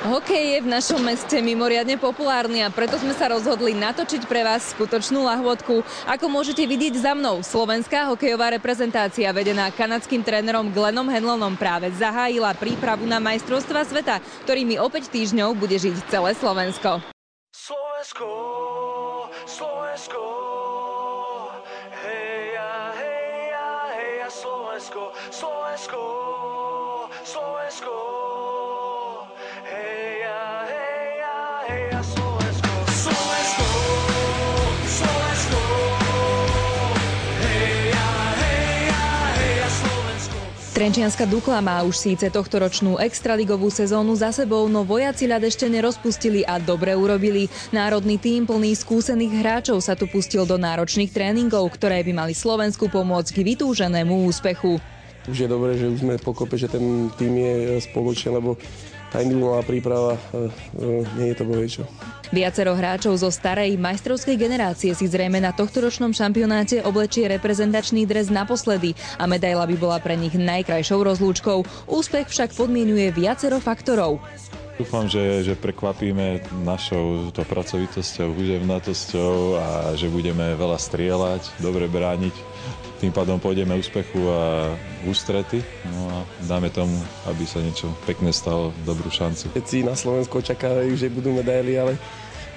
Hokej je v našom meste mimoriadne populárny a preto sme sa rozhodli natočiť pre vás skutočnú lahôdku. Ako môžete vidieť za mnou, slovenská hokejová reprezentácia vedená kanadským trénerom Glennom Hanlonom práve zahájila prípravu na majstrovstvá sveta, ktorými o 5 týždňov bude žiť celé Slovensko. Slovensko, Slovensko, heja, heja, heja, Slovensko, Slovensko, Slovensko. Trenčianska Dukla má už síce tohtoročnú extraligovú sezónu za sebou, no vojaci ľad ešte nerozpustili a dobre urobili. Národný tím plný skúsených hráčov sa tu pustil do náročných tréningov, ktoré by mali Slovensku pomôcť k vytúženému úspechu. Už je dobré, že už sme pokope, že ten tím je spoločný, lebo tá individuálna príprava nie je to bohviečo. Viacero hráčov zo starej majstrovskej generácie si zrejme na tohtoročnom šampionáte oblečie reprezentačný dres naposledy a medaila by bola pre nich najkrajšou rozlúčkou. Úspech však podmienuje viacero faktorov. Dúfam, že prekvapíme našou pracovitosťou, húževnatosťou a že budeme veľa strieľať, dobre brániť. Tým pádom pôjdeme úspechu a ústrety, no a dáme tomu, aby sa niečo pekné stalo, dobrú šancu. Všetci na Slovensku očakávajú, že budú medaily, ale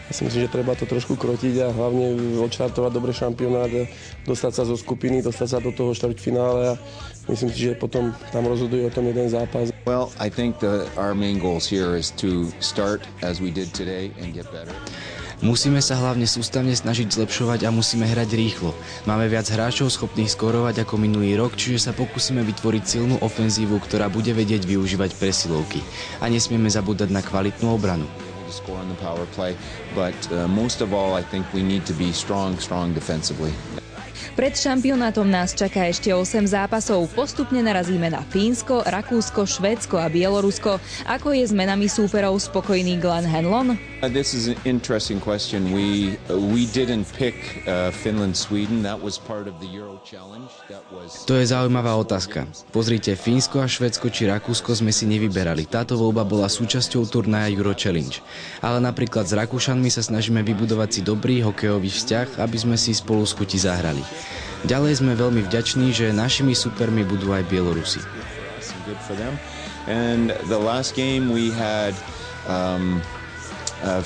ja si myslím, že treba to trošku krotiť a hlavne odštartovať dobre šampionát, dostať sa zo skupiny, dostať sa do toho štvrťfinále a myslím si, že potom tam rozhoduje o tom jeden zápas. Well, I think our main goals here is to start as we did today and get better. Musíme sa hlavne sústavne snažiť zlepšovať a musíme hrať rýchlo. Máme viac hráčov schopných skorovať ako minulý rok, čiže sa pokúsime vytvoriť silnú ofenzívu, ktorá bude vedieť využívať presilovky. A nesmieme zabúdať na kvalitnú obranu. Pred šampionátom nás čaká ešte 8 zápasov. Postupne narazíme na Fínsko, Rakúsko, Švédsko a Bielorusko. Ako je s menami súperov spokojný Glenn Hanlon? This is an interesting question. We didn't pick Finland, Sweden. That was part of the Euro Challenge. To je zaujímavá otázka. Pozrite, Fínsko a Švédsko či Rakúsko sme si nevyberali. Táto voľba bola súčasťou turnaja Euro Challenge. Ale napríklad s Rakúšanmi sa snažíme vybudovať si dobrý hokejový vzťah, aby sme si spolu s chutí zahrali. Ďalej sme veľmi vďační, že našimi supermi budú aj Bielorusi. And the last game we had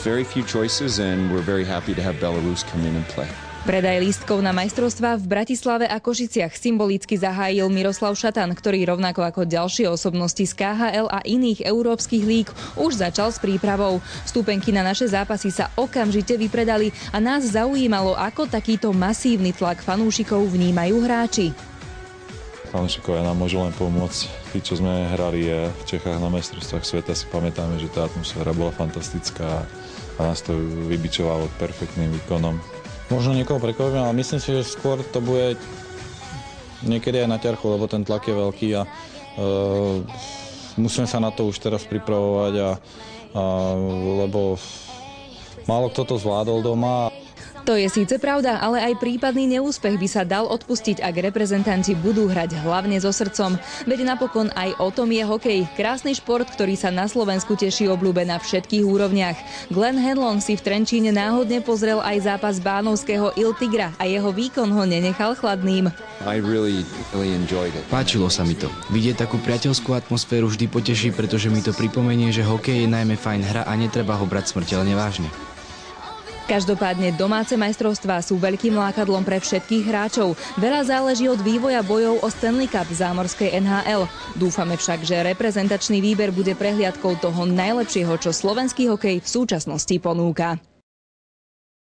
very few choices and we're very happy to have Belarus come in and play. Predaj lístkov na majstrovstvá v Bratislave a Košiciach symbolicky zahájil Miroslav Šatan, ktorý rovnako ako ďalšie osobnosti z KHL a iných európskych líg už začal s prípravou. Vstupenky na naše zápasy sa okamžite vypredali a nás zaujímalo, ako takýto masívny tlak fanúšikov vnímajú hráči. Fanúšikovia nám môžu len pomôcť. Tí, čo sme hrali v Čechách na majstrovstvách sveta, si pamätáme, že tá atmosféra bola fantastická a nás to vybičovalo perfektným výkonom. Možno niekoho prekvapím, ale myslím si, že skôr to bude niekedy aj na ťarchu, lebo ten tlak je veľký a musíme sa na to už teraz pripravovať, lebo málo kto to zvládol doma. To je síce pravda, ale aj prípadný neúspech by sa dal odpustiť, ak reprezentanti budú hrať hlavne so srdcom. Veď napokon aj o tom je hokej. Krásny šport, ktorý sa na Slovensku teší obľúbe na všetkých úrovniach. Glenn Hanlon si v Trenčíne náhodne pozrel aj zápas bánovského Il Tigra a jeho výkon ho nenechal chladným. Páčilo sa mi to. Vidieť takú priateľskú atmosféru vždy poteší, pretože mi to pripomenie, že hokej je najmä fajn hra a netreba ho brať smrteľne vážne. Každopádne domáce majstrovstvá sú veľkým lákadlom pre všetkých hráčov. Veľa záleží od vývoja bojov o Stanley Cup v zámorskej NHL. Dúfame však, že reprezentačný výber bude prehliadkou toho najlepšieho, čo slovenský hokej v súčasnosti ponúka.